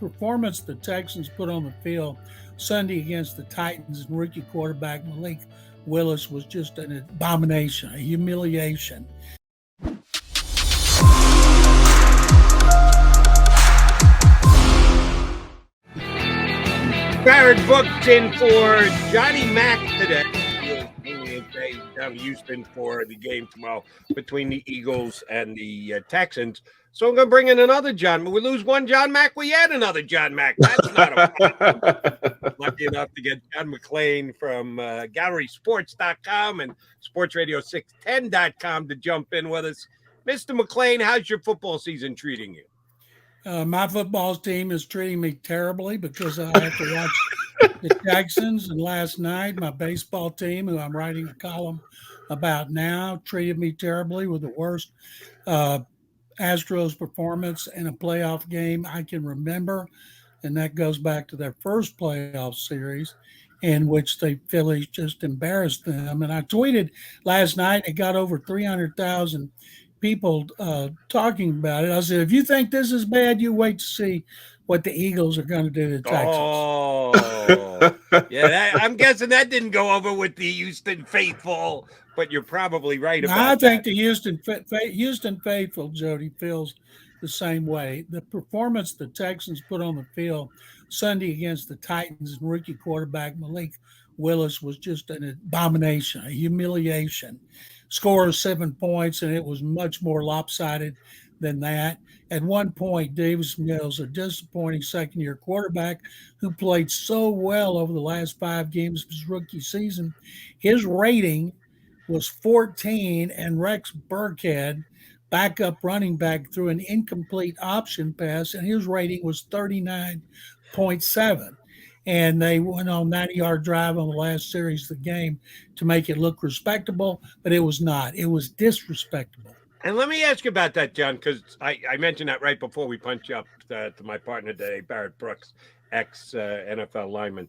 performance the Texans put on the field Sunday against the Titans and rookie quarterback Malik Willis was just an abomination, a humiliation. Barrett booked in for Johnny Mack today. Down to Houston for the game tomorrow between the Eagles and the Texans. So I'm going to bring in another John. We lose one John Mack, we add another John Mack. That's not a problem. Lucky enough to get John McClain from GallerySports.com and SportsRadio610.com to jump in with us. Mr. McClain, how's your football season treating you? My football team is treating me terribly because I have to watch the Texans. And last night, my baseball team, who I'm writing a column about now, treated me terribly with the worst Astros performance in a playoff game I can remember. And that goes back to their first playoff series in which the Phillies just embarrassed them. And I tweeted last night, it got over 300,000 people talking about it. I said, if you think this is bad, you wait to see what the Eagles are going to do to the Texans. Oh, yeah. I'm guessing that didn't go over with the Houston faithful, but you're probably right about that. I think the Houston faithful, Jody, feels the same way. The performance the Texans put on the field Sunday against the Titans and rookie quarterback Malik Willis was just an abomination, a humiliation. Score of 7 points, and it was much more lopsided than that. At one point, Davis Mills, a disappointing second-year quarterback who played so well over the last 5 games of his rookie season, his rating was 14, and Rex Burkhead, backup running back, threw an incomplete option pass, and his rating was 39.7. And they went on 90-yard drive on the last series of the game to make it look respectable, but it was not. It was disrespectable. And let me ask you about that, John, because I mentioned that right before we punch up to my partner today, Barrett Brooks, ex-NFL lineman.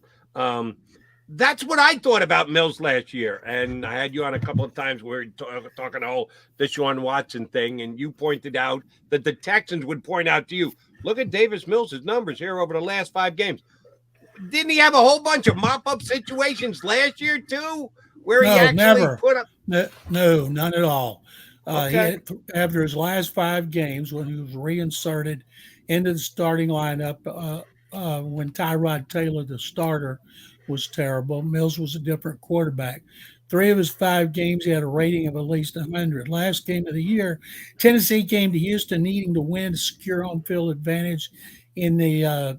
That's what I thought about Mills last year. And I had you on a couple of times where we were talking the Deshaun Watson thing, and you pointed out that the Texans would point out to you, look at Davis Mills' numbers here over the last 5 games. Didn't he have a whole bunch of mop-up situations last year, too, where he actually put up? No, none at all. Okay. After his last 5 games, when he was reinserted into the starting lineup, when Tyrod Taylor, the starter, was terrible, Mills was a different quarterback. 3 of his 5 games, he had a rating of at least 100. Last game of the year, Tennessee came to Houston needing to win to secure home field advantage in the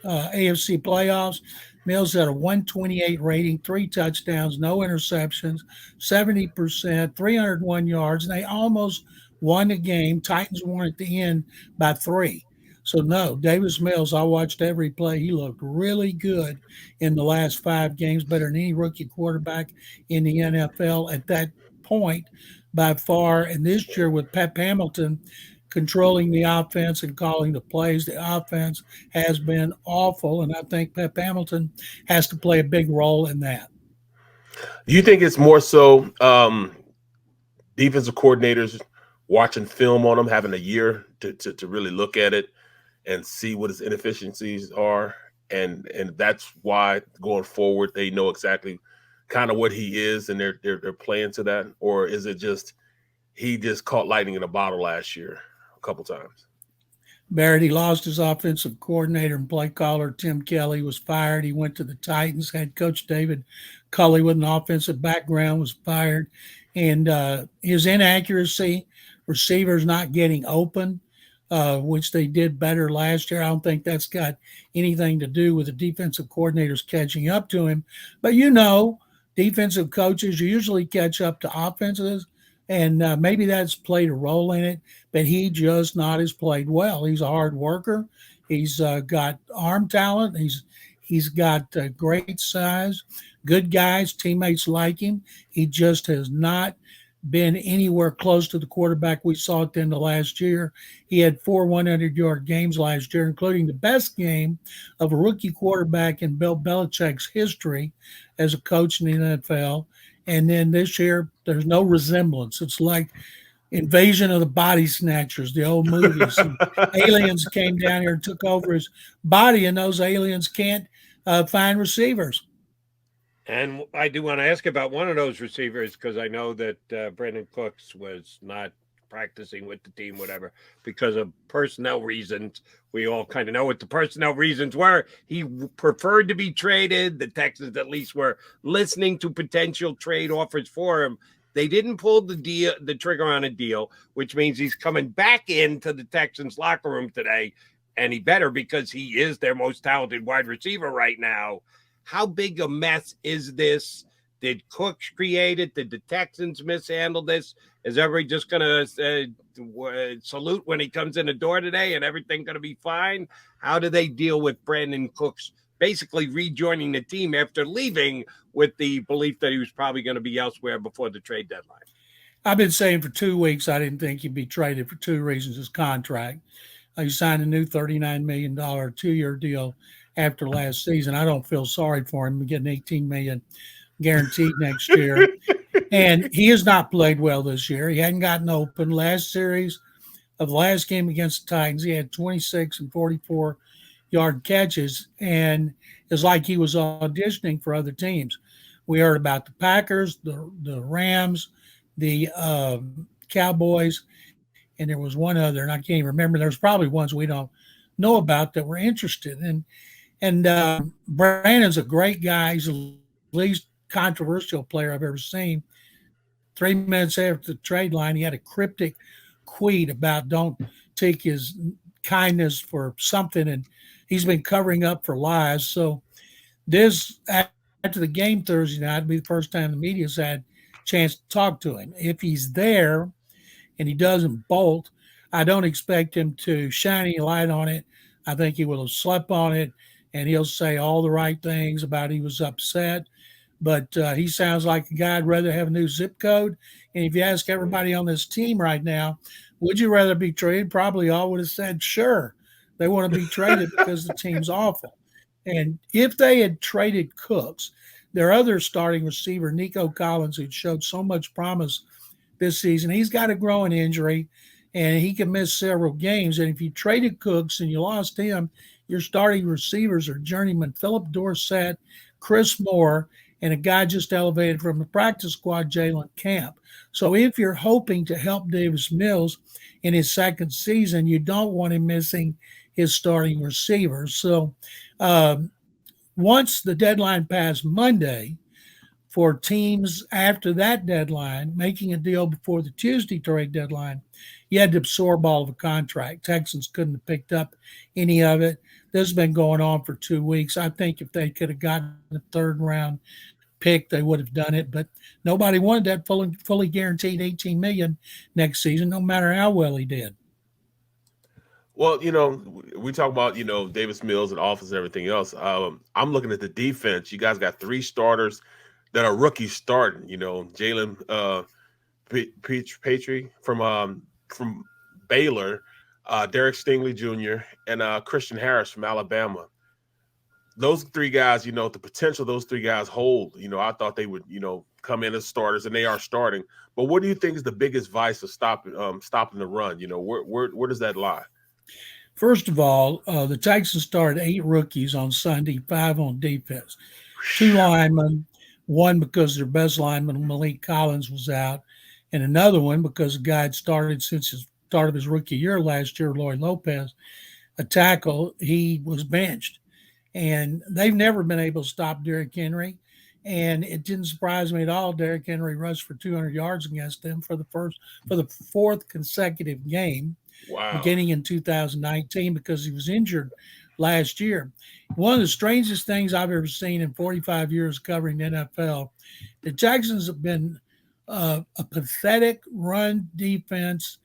AFC playoffs. Mills had a 128 rating, 3 touchdowns, no interceptions, 70%, 301 yards, and they almost won the game. Titans won at the end by 3. So, no, Davis Mills, I watched every play. He looked really good in the last 5 games, better than any rookie quarterback in the NFL at that point by far. And this year with Pep Hamilton controlling the offense and calling the plays, the offense has been awful, and I think Pep Hamilton has to play a big role in that. Do you think it's more so defensive coordinators watching film on him, having a year to really look at it and see what his inefficiencies are, and that's why going forward they know exactly kind of what he is and they're playing to that? Or is it just he just caught lightning in a bottle last year a couple times? Barrett, he lost his offensive coordinator and play caller. Tim Kelly was fired. He went to the Titans. Head coach David Culley with an offensive background was fired. And his inaccuracy, receivers not getting open, which they did better last year. I don't think that's got anything to do with the defensive coordinators catching up to him. But, defensive coaches usually catch up to offenses, and maybe that's played a role in it, but he just not has played well. He's a hard worker. He's got arm talent. He's got great size, good guys, teammates like him. He just has not been anywhere close to the quarterback we saw at the end of last year. He had 4 100-yard games last year, including the best game of a rookie quarterback in Bill Belichick's history as a coach in the NFL. And then this year, there's no resemblance. It's like Invasion of the Body Snatchers, the old movies. And aliens came down here and took over his body, and those aliens can't find receivers. And I do want to ask about one of those receivers because I know that Brandon Cooks was not practicing with the team, whatever, because of personnel reasons. We all kind of know what the personnel reasons were. He preferred to be traded. The Texans at least were listening to potential trade offers for him. They didn't pull the trigger on a deal, which means he's coming back into the Texans locker room today, and he better because he is their most talented wide receiver right now. How big a mess is this? Did Cooks create it? Did the Texans mishandle this? Is everybody just going to salute when he comes in the door today and everything going to be fine? How do they deal with Brandon Cooks basically rejoining the team after leaving with the belief that he was probably going to be elsewhere before the trade deadline? I've been saying for 2 weeks I didn't think he'd be traded for two reasons. His contract. He signed a new $39 million 2-year deal after last season. I don't feel sorry for him getting $18 million guaranteed next year. And he has not played well this year. He hadn't gotten open. Last series of the last game against the Titans, he had 26 and 44-yard catches, and it's like he was auditioning for other teams. We heard about the Packers, the Rams, the Cowboys, and there was one other, and I can't even remember. There's probably ones we don't know about that were interested. And Brandon's a great guy. He's the least controversial player I've ever seen. 3 minutes after the trade line, he had a cryptic tweet about don't take his kindness for something, and he's been covering up for lies. So this, after the game Thursday night, will be the first time the media's had a chance to talk to him. If he's there and he doesn't bolt, I don't expect him to shine any light on it. I think he will have slept on it, and he'll say all the right things about he was upset. But he sounds like a guy I'd rather have a new zip code. And if you ask everybody on this team right now, would you rather be traded? Probably all would have said, sure. They want to be traded because the team's awful. And if they had traded Cooks, their other starting receiver, Nico Collins, who showed so much promise this season, he's got a growing injury, and he can miss several games. And if you traded Cooks and you lost him, your starting receivers are journeyman Philip Dorsett, Chris Moore, and a guy just elevated from the practice squad, Jalen Camp. So if you're hoping to help Davis Mills in his second season, you don't want him missing his starting receivers. So once the deadline passed Monday, for teams after that deadline, making a deal before the Tuesday trade deadline, you had to absorb all of a contract. Texans couldn't have picked up any of it. This has been going on for 2 weeks. I think if they could have gotten the third round pick, they would have done it. But nobody wanted that fully guaranteed $18 million next season, no matter how well he did. Well, we talk about, Davis Mills and offense and everything else. I'm looking at the defense. You guys got 3 starters that are rookies starting. Jalen Petrie from Baylor, Derek Stingley Jr., and Christian Harris from Alabama. Those 3 guys, the potential those 3 guys hold, I thought they would, come in as starters, and they are starting. But what do you think is the biggest vice of stopping the run? Where does that lie? First of all, the Texans started 8 rookies on Sunday, 5 on defense. 2 linemen, one because their best lineman, Malik Collins, was out, and another one because the guy had started since the start of his rookie year last year, Lloyd Lopez, a tackle. He was benched. And they've never been able to stop Derrick Henry. And it didn't surprise me at all. Derrick Henry rushed for 200 yards against them for the 4th consecutive game. Wow. Beginning in 2019 because he was injured last year. One of the strangest things I've ever seen in 45 years covering the NFL, the Texans have been a pathetic run defense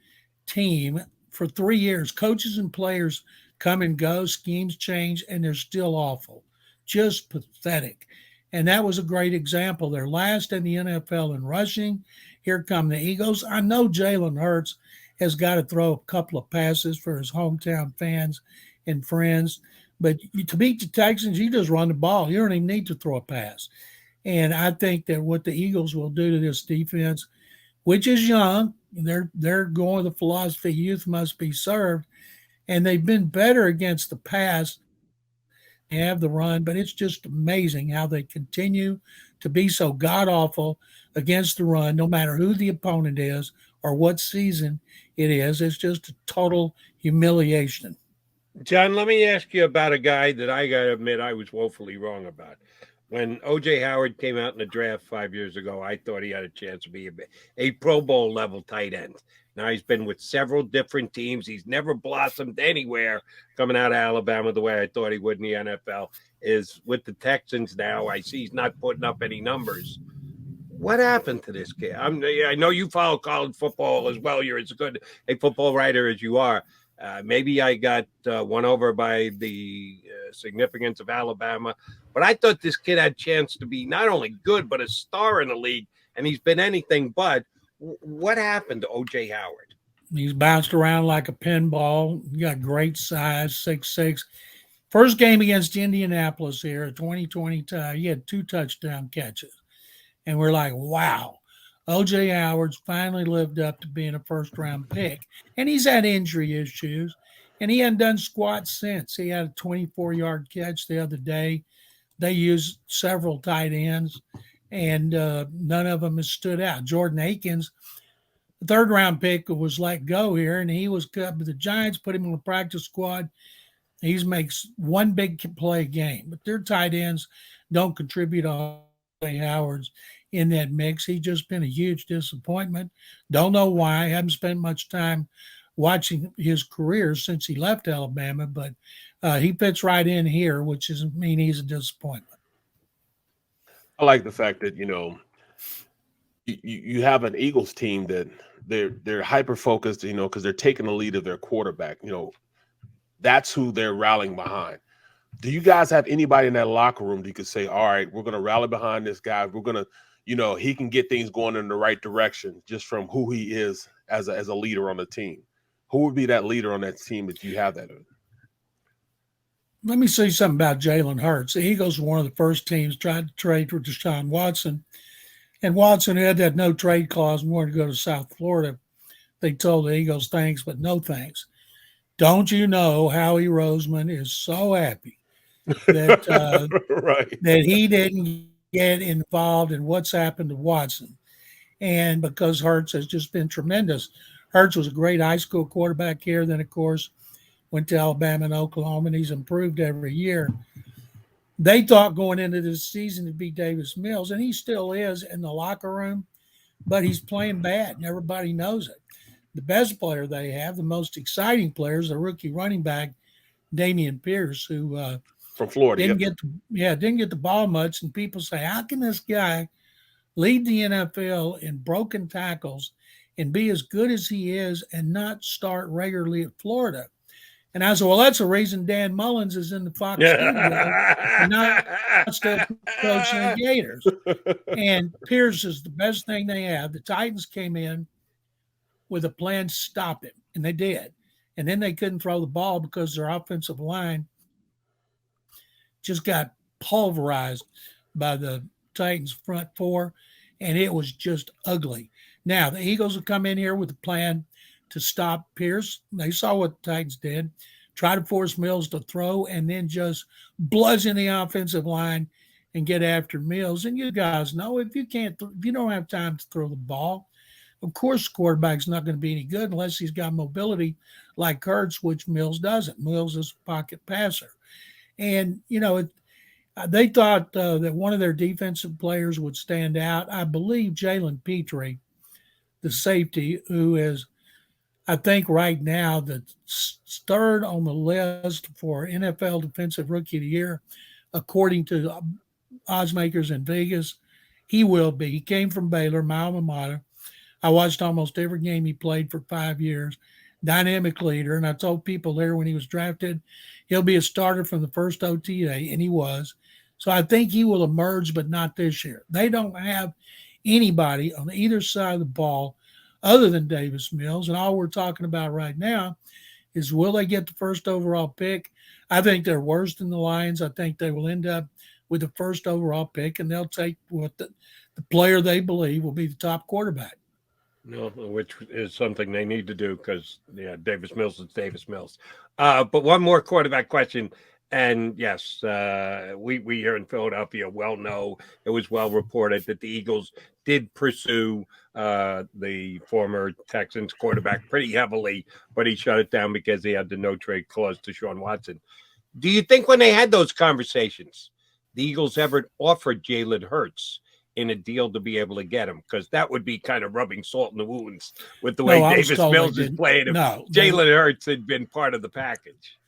team for 3 years. Coaches and players come and go, schemes change, and they're still awful. Just pathetic. And that was a great example. They're last in the NFL in rushing. Here come the Eagles. I know Jalen Hurts has got to throw a couple of passes for his hometown fans and friends. But to beat the Texans, you just run the ball. You don't even need to throw a pass. And I think that what the Eagles will do to this defense which is young. They're going with the philosophy youth must be served, and they've been better against the pass. They have the run, but it's just amazing how they continue to be so god awful against the run, no matter who the opponent is or what season it is. It's just a total humiliation. John, let me ask you about a guy that I got to admit I was woefully wrong about. When O.J. Howard came out in the draft 5 years ago, I thought he had a chance to be a Pro Bowl level tight end. Now he's been with several different teams. He's never blossomed anywhere coming out of Alabama the way I thought he would in the NFL. Is with the Texans now. I see he's not putting up any numbers. What happened to this kid? I know you follow college football as well. You're as good a football writer as you are. Maybe I got won over by the significance of Alabama, but I thought this kid had a chance to be not only good, but a star in the league, and he's been anything but. What happened to O.J. Howard? He's bounced around like a pinball. He got great size, 6'6". First game against Indianapolis here, 2020 tie, he had 2 touchdown catches. And we're like, wow, O.J. Howard's finally lived up to being a first-round pick. And he's had injury issues, and he hadn't done squat since. He had a 24-yard catch the other day. They used several tight ends, and none of them has stood out. Jordan Akins, the third-round pick, was let go here, and he was cut. But the Giants put him on the practice squad. He makes one big play a game. But their tight ends don't contribute all Howard's in that mix. He's just been a huge disappointment. Don't know why. I haven't spent much time watching his career since he left Alabama, but he fits right in here, which doesn't mean he's a disappointment. I like the fact that, you have an Eagles team that they're hyper focused, because they're taking the lead of their quarterback. That's who they're rallying behind. Do you guys have anybody in that locker room that you could say, all right, we're going to rally behind this guy. We're going to, he can get things going in the right direction just from who he is as a leader on the team? Who would be that leader on that team that you have that in? Let me say something about Jalen Hurts. The Eagles were one of the first teams tried to trade for Deshaun Watson. And Watson had that no trade clause and wanted to go to South Florida. They told the Eagles thanks, but no thanks. Don't you know Howie Roseman is so happy that right. that he didn't get involved in what's happened to Watson. And because Hurts has just been tremendous. Hurts was a great high school quarterback here. Then, of course, went to Alabama and Oklahoma, and he's improved every year. They thought going into this season to be Davis Mills, and he still is in the locker room, but he's playing bad, and everybody knows it. The best player they have, the most exciting player, is the rookie running back, Dameon Pierce, who from Florida didn't get the ball much. And people say, how can this guy lead the NFL in broken tackles and be as good as he is and not start regularly at Florida? And I said, well, that's the reason Dan Mullins is in the Fox studio and not still coaching the Gators. And Pierce is the best thing they have. The Titans came in with a plan to stop him, and they did. And then they couldn't throw the ball because their offensive line just got pulverized by the Titans front four, and it was just ugly. Now, the Eagles have come in here with a plan to stop Pierce. They saw what the Titans did, try to force Mills to throw, and then just bludgeon the offensive line and get after Mills. And you guys know if you don't have time to throw the ball, of course, the quarterback's not going to be any good unless he's got mobility like Hurts, which Mills doesn't. Mills is a pocket passer. And, they thought that one of their defensive players would stand out. I believe Jalen Petrie, the safety, who is, I think right now, the third on the list for NFL Defensive Rookie of the Year, according to oddsmakers in Vegas. He will be. He came from Baylor, my alma mater. I watched almost every game he played for 5 years. Dynamic leader. And I told people there when he was drafted, he'll be a starter from the first OTA, and he was. So I think he will emerge, but not this year. They don't have anybody on either side of the ball other than Davis Mills. And all we're talking about right now is will they get the first overall pick? I think they're worse than the Lions. I think they will end up with the first overall pick, and they'll take what the player they believe will be the top quarterback. No, which is something they need to do because Davis Mills is Davis Mills. But one more quarterback question, and yes, we here in Philadelphia well know it was well reported that the Eagles did pursue the former Texans quarterback pretty heavily, but he shut it down because he had the no trade clause to Sean Watson. Do you think when they had those conversations, the Eagles ever offered Jalen Hurts in a deal to be able to get him? Because that would be kind of rubbing salt in the wounds with the way No, I was Davis told they Mills is didn't. playing. If No, Jalen Hurts had been part of the package.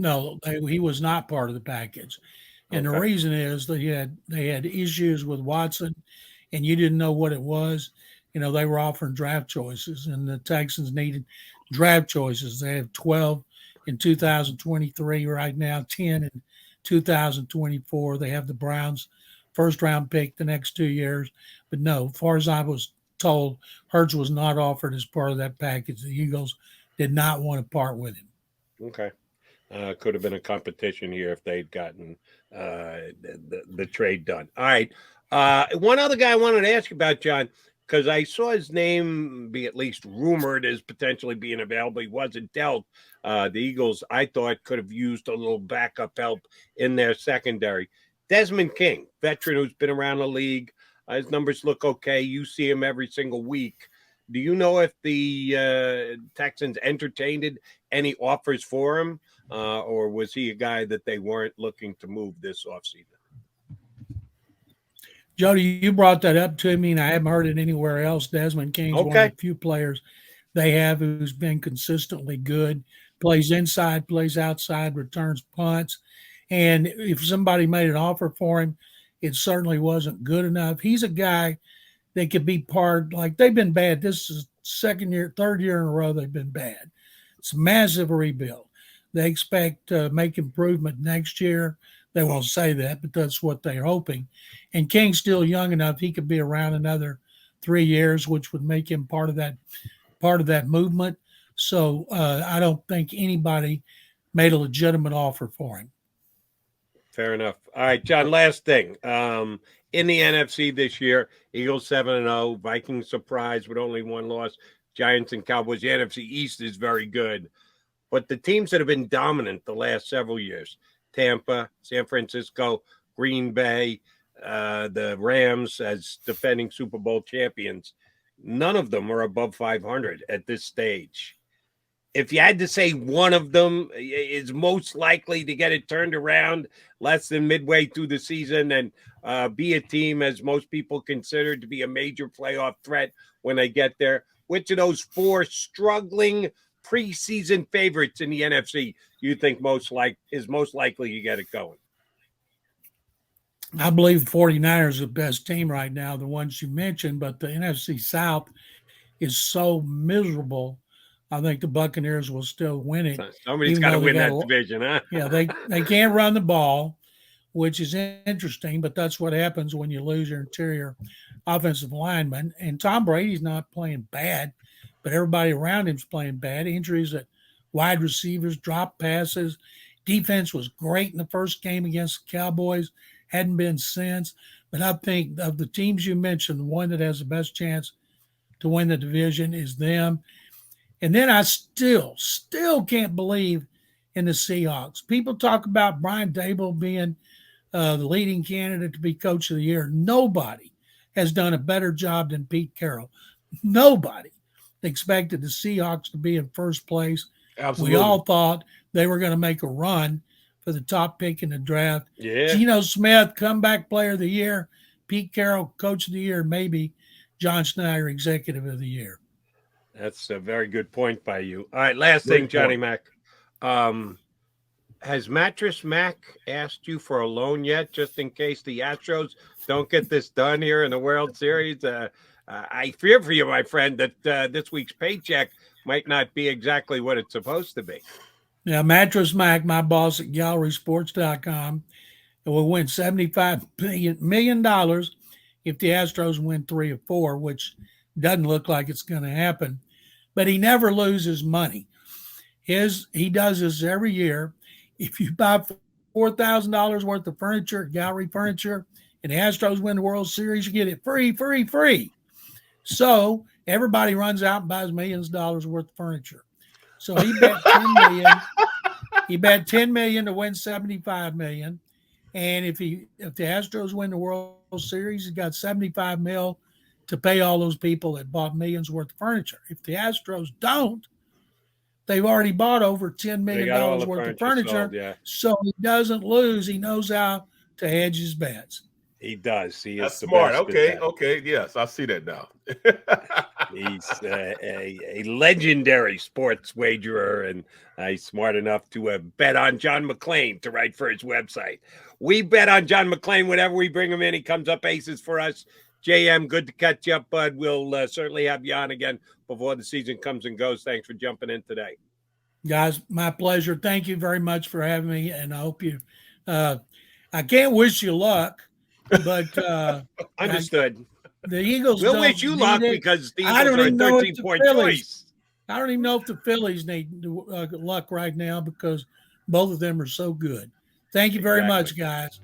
no, he was not part of the package. And the Okay. reason is they had issues with Watson, and you didn't know what it was. They were offering draft choices, and the Texans needed draft choices. They have 12 in 2023 right now, 10 in 2024. They have the Browns first round pick the next 2 years. But no, as far as I was told, Hurts was not offered as part of that package. The Eagles did not want to part with him. Okay. Could have been a competition here if they'd gotten the trade done. All right. One other guy I wanted to ask you about, John, because I saw his name be at least rumored as potentially being available. He wasn't dealt. The Eagles, I thought, could have used a little backup help in their secondary. Desmond King, veteran who's been around the league. His numbers look okay. You see him every single week. Do you know if the Texans entertained any offers for him, or was he a guy that they weren't looking to move this offseason? Jody, you brought that up to me, and I haven't heard it anywhere else. Desmond King's one of the few players they have who's been consistently good, plays inside, plays outside, returns punts. And if somebody made an offer for him, it certainly wasn't good enough. He's a guy that could be part, like they've been bad. This is third year in a row they've been bad. It's a massive rebuild. They expect to make improvement next year. They won't say that, but that's what they're hoping. And King's still young enough; he could be around another 3 years, which would make him part of that movement. So I don't think anybody made a legitimate offer for him. Fair enough. All right, John. Last thing. In the NFC this year, Eagles 7-0, Vikings surprise with only one loss. Giants and Cowboys. The NFC East is very good, but the teams that have been dominant the last several years: Tampa, San Francisco, Green Bay, the Rams as defending Super Bowl champions. None of them are above 500 at this stage. If you had to say one of them is most likely to get it turned around less than midway through the season and be a team, as most people consider to be a major playoff threat when they get there, which of those four struggling preseason favorites in the NFC you think is most likely to get it going? I believe the 49ers are the best team right now, the ones you mentioned, but the NFC South is so miserable. I think the Buccaneers will still win it. Somebody's got to win that division, huh? Yeah, they can't run the ball, which is interesting, but that's what happens when you lose your interior offensive lineman. And Tom Brady's not playing bad, but everybody around him's playing bad. Injuries at wide receivers, drop passes. Defense was great in the first game against the Cowboys, hadn't been since. But I think of the teams you mentioned, the one that has the best chance to win the division is them. And then I still can't believe in the Seahawks. People talk about Brian Daboll being the leading candidate to be coach of the year. Nobody has done a better job than Pete Carroll. Nobody expected the Seahawks to be in first place. Absolutely. We all thought they were going to make a run for the top pick in the draft. Yeah. Geno Smith, comeback player of the year. Pete Carroll, coach of the year. Maybe John Schneider, executive of the year. That's a very good point by you. All right, last thing, Johnny Mac. Has Mattress Mac asked you for a loan yet, just in case the Astros don't get this done here in the World Series? I fear for you, my friend, that this week's paycheck might not be exactly what it's supposed to be. Yeah, Mattress Mac, my boss at gallerysports.com, will win $75 million if the Astros win 3 or 4, which doesn't look like it's going to happen. But he never loses money. He does this every year. If you buy $4,000 worth of furniture at Gallery Furniture, and the Astros win the World Series, you get it free, free, free. So everybody runs out and buys millions of dollars worth of furniture. So he bet 10 million. He bet 10 million to win 75 million. And if the Astros win the World Series, he's got 75 mil to pay all those people that bought millions worth of furniture. If the Astros don't, they've already bought over $10 million worth of furniture. Sold, yeah. So he doesn't lose. He knows how to hedge his bets. He does. He That's is the smart. best Okay. at that. Okay. Yes, I see that now. He's a legendary sports wagerer, and he's smart enough to bet on John McClain to write for his website. We bet on John McClain whenever we bring him in. He comes up aces for us. JM, good to catch up, bud. We'll certainly have you on again before the season comes and goes. Thanks for jumping in today. Guys, my pleasure. Thank you very much for having me, and I hope you I can't wish you luck, but Understood. the Eagles We'll don't wish you need luck it. because the I Eagles don't are a even know if the 13-point Phillies- choice. I don't even know if the Phillies need luck right now because both of them are so good. Thank you very much, guys.